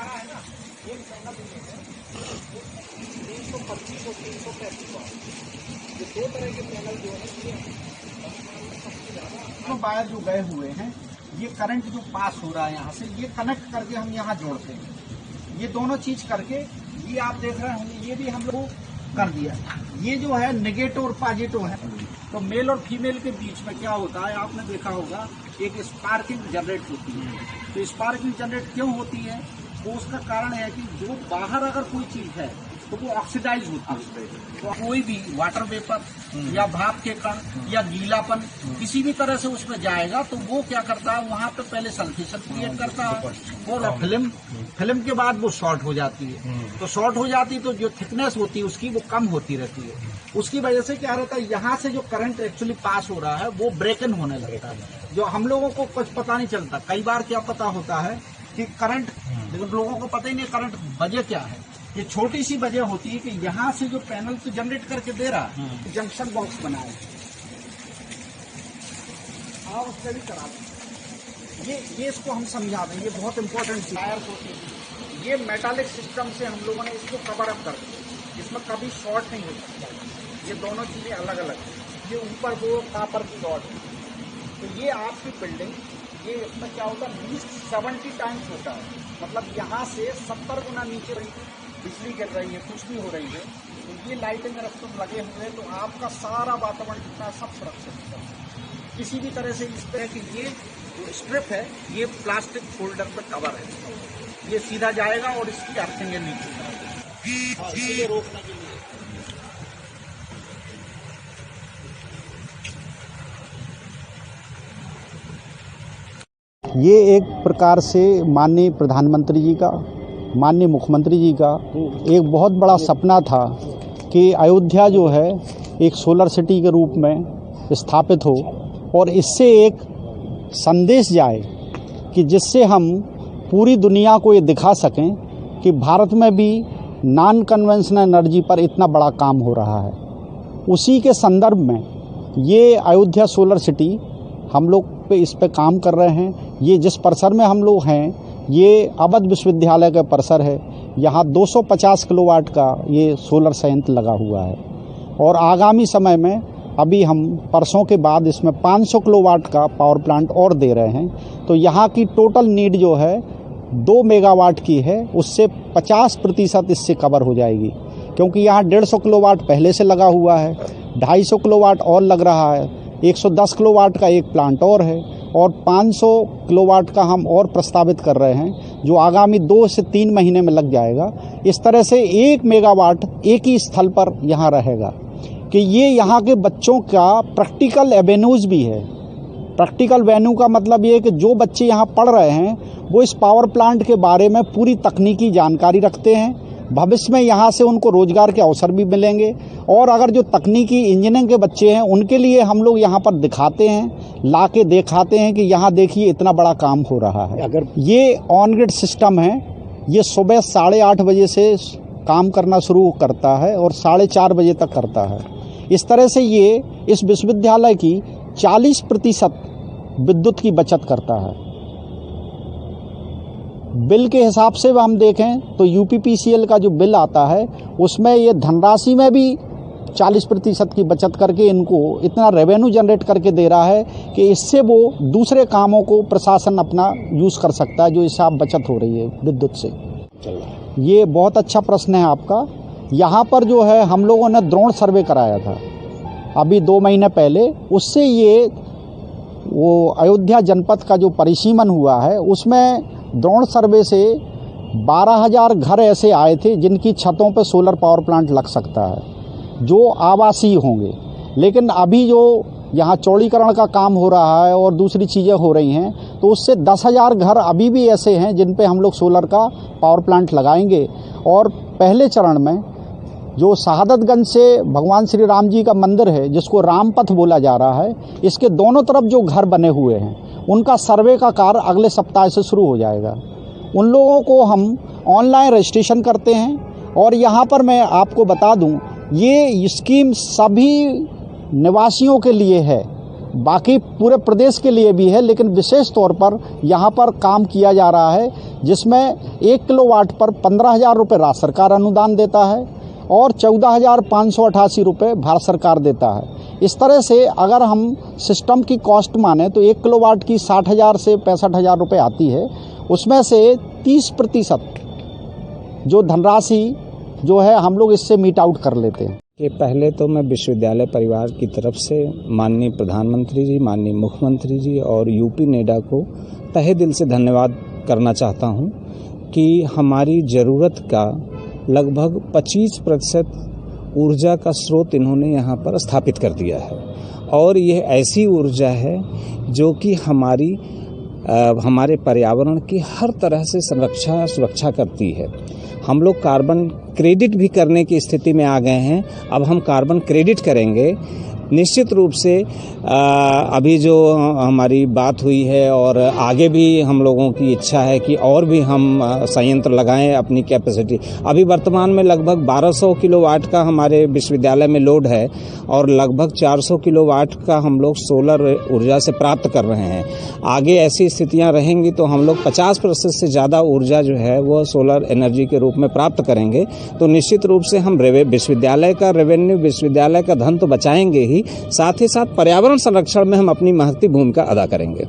रहा है ना, एक पैनल में है 325 और 335 वाट। ये दो तरह के पैनल जो है ये सबसे ज्यादा वायर जो गए हुए हैं, ये करंट जो पास हो रहा है यहाँ से, ये कनेक्ट करके हम यहाँ जोड़ते हैं। ये दोनों चीज करके ये आप देख रहे होंगे, ये भी हम लोग कर दिया। ये जो है नेगेटिव और पॉजिटिव है, तो मेल और फीमेल के बीच में क्या होता है, आपने देखा होगा एक स्पार्किंग जनरेट होती है। तो स्पार्किंग जनरेट क्यों होती है, तो उसका कारण है कि जो बाहर अगर कोई चीज है तो वो ऑक्सीडाइज होता है। तो कोई भी वाटर वेपर या भाप के कण या गीलापन किसी भी तरह से उसमें जाएगा तो वो क्या करता है, वहां पे पहले सल्फेशन क्रिएट करता है और फिल्म के बाद वो शॉर्ट हो जाती है। तो शॉर्ट हो जाती है तो जो थिकनेस होती है उसकी वो कम होती रहती है। उसकी वजह से क्या रहता है, यहाँ से जो करंट एक्चुअली पास हो रहा है वो ब्रेकन होने लगता है, जो हम लोगों को कुछ पता नहीं चलता। कई बार क्या पता होता है कि करंट, लेकिन लोगों को पता ही नहीं करंट वजह क्या है। ये छोटी सी वजह होती है कि यहाँ से जो पैनल तो जनरेट करके दे रहा है, जंक्शन बॉक्स बनाए आप उससे भी करा दें। ये इसको हम समझा दें, ये बहुत इंपॉर्टेंट वायर होती है। ये मेटालिक सिस्टम से हम लोगों ने इसको कवर अप कर दिया, इसमें कभी शॉर्ट नहीं हो सकता। ये दोनों चीजें अलग अलग है। ये ऊपर वो कापर की रॉड है, तो ये आपकी बिल्डिंग, ये इसमें क्या होता है, लीस्ट 70 टाइम्स होता है। मतलब यहाँ से 70 गुना नीचे बिजली गिर रही है, कुछ भी हो रही है, तो ये लाइटिंग अगर तुम लगे हुए हैं तो आपका सारा वातावरण जितना सब सुरक्षित है। किसी भी तरह से इस तरह की ये जो स्ट्रिप है, ये प्लास्टिक फोल्डर पर कवर है, ये सीधा जाएगा और इसकी अर्थिंग नीचे इसलिए रोकने के लिए। ये एक प्रकार से माननीय प्रधानमंत्री जी का, माननीय मुख्यमंत्री जी का एक बहुत बड़ा सपना था कि अयोध्या जो है एक सोलर सिटी के रूप में स्थापित हो और इससे एक संदेश जाए कि जिससे हम पूरी दुनिया को ये दिखा सकें कि भारत में भी नॉन कन्वेंशनल एनर्जी पर इतना बड़ा काम हो रहा है। उसी के संदर्भ में ये अयोध्या सोलर सिटी हम लोग इस पे काम कर रहे हैं। ये जिस परिसर में हम लोग हैं, ये अवध विश्वविद्यालय का परिसर है। यहाँ 250 किलोवाट का ये सोलर संयंत्र लगा हुआ है और आगामी समय में अभी हम परसों के बाद इसमें 500 किलोवाट का पावर प्लांट और दे रहे हैं। तो यहाँ की टोटल नीड जो है 2 मेगावाट की है, उससे 50% इससे कवर हो जाएगी, क्योंकि यहाँ 150 किलोवाट पहले से लगा हुआ है, 250 किलोवाट और लग रहा है, 110 किलोवाट का एक प्लांट और है और 500 किलोवाट का हम और प्रस्तावित कर रहे हैं, जो आगामी 2 से 3 महीने में लग जाएगा। इस तरह से 1 मेगावाट एक ही स्थल पर यहाँ रहेगा कि ये यहाँ के बच्चों का प्रैक्टिकल एवेन्यूज़ भी है। प्रैक्टिकल वेन्यू का मतलब ये है कि जो बच्चे यहाँ पढ़ रहे हैं वो इस पावर प्लांट के बारे में पूरी तकनीकी जानकारी रखते हैं। भविष्य में यहाँ से उनको रोजगार के अवसर भी मिलेंगे और अगर जो तकनीकी इंजीनियरिंग के बच्चे हैं उनके लिए हम लोग यहाँ पर दिखाते हैं, ला के दिखाते हैं कि यहाँ देखिए इतना बड़ा काम हो रहा है। अगर ये ऑन ग्रिड सिस्टम है, ये सुबह 8:30 बजे से काम करना शुरू करता है और 4:30 बजे तक करता है। इस तरह से ये इस विश्वविद्यालय की 40% विद्युत की बचत करता है। बिल के हिसाब से हम देखें तो यूपीपीसीएल का जो बिल आता है उसमें ये धनराशि में भी 40% की बचत करके इनको इतना रेवेन्यू जनरेट करके दे रहा है कि इससे वो दूसरे कामों को प्रशासन अपना यूज़ कर सकता है, जो इससे आप बचत हो रही है विद्युत से। ये बहुत अच्छा प्रश्न है आपका। यहाँ पर जो है हम लोगों ने ड्रोन सर्वे कराया था अभी 2 महीने पहले, उससे ये वो अयोध्या जनपद का जो परिसीमन हुआ है उसमें ड्रोन सर्वे से 12,000 घर ऐसे आए थे जिनकी छतों पर सोलर पावर प्लांट लग सकता है, जो आवासीय होंगे। लेकिन अभी जो यहाँ चौड़ीकरण का काम हो रहा है और दूसरी चीज़ें हो रही हैं, तो उससे 10,000 घर अभी भी ऐसे हैं जिन पे हम लोग सोलर का पावर प्लांट लगाएंगे। और पहले चरण में जो शहादतगंज से भगवान श्री राम जी का मंदिर है, जिसको रामपथ बोला जा रहा है, इसके दोनों तरफ जो घर बने हुए हैं उनका सर्वे का कार्य अगले सप्ताह से शुरू हो जाएगा। उन लोगों को हम ऑनलाइन रजिस्ट्रेशन करते हैं। और यहाँ पर मैं आपको बता दूं, ये स्कीम सभी निवासियों के लिए है, बाकी पूरे प्रदेश के लिए भी है, लेकिन विशेष तौर पर यहाँ पर काम किया जा रहा है जिसमें 1 किलोवाट पर 15,000 रुपये राज्य सरकार अनुदान देता है और 14,588 रुपये भारत सरकार देता है। इस तरह से अगर हम सिस्टम की कॉस्ट माने तो 1 किलोवाट की 60,000 से 65,000 रुपये आती है। उसमें से 30% जो धनराशि जो है हम लोग इससे मीट आउट कर लेते हैं। कि पहले तो मैं विश्वविद्यालय परिवार की तरफ से माननीय प्रधानमंत्री जी, माननीय मुख्यमंत्री जी और यूपी नेडा को तहे दिल से धन्यवाद करना चाहता हूं कि हमारी ज़रूरत का लगभग 25% ऊर्जा का स्रोत इन्होंने यहां पर स्थापित कर दिया है और यह ऐसी ऊर्जा है जो कि हमारे पर्यावरण की हर तरह से सुरक्षा करती है। हम लोग कार्बन क्रेडिट भी करने की स्थिति में आ गए हैं। अब हम कार्बन क्रेडिट करेंगे निश्चित रूप से। अभी जो हमारी बात हुई है और आगे भी हम लोगों की इच्छा है कि और भी हम संयंत्र लगाएं अपनी कैपेसिटी। अभी वर्तमान में लगभग 1200 किलोवाट का हमारे विश्वविद्यालय में लोड है और लगभग 400 किलोवाट का हम लोग सोलर ऊर्जा से प्राप्त कर रहे हैं। आगे ऐसी स्थितियां रहेंगी तो हम लोग 50% से ज़्यादा ऊर्जा जो है वो सोलर एनर्जी के रूप में प्राप्त करेंगे। तो निश्चित रूप से हम विश्वविद्यालय का रेवेन्यू, विश्वविद्यालय का धन तो बचाएंगे ही, साथ ही साथ पर्यावरण संरक्षण में हम अपनी महत्वपूर्ण भूमिका अदा करेंगे।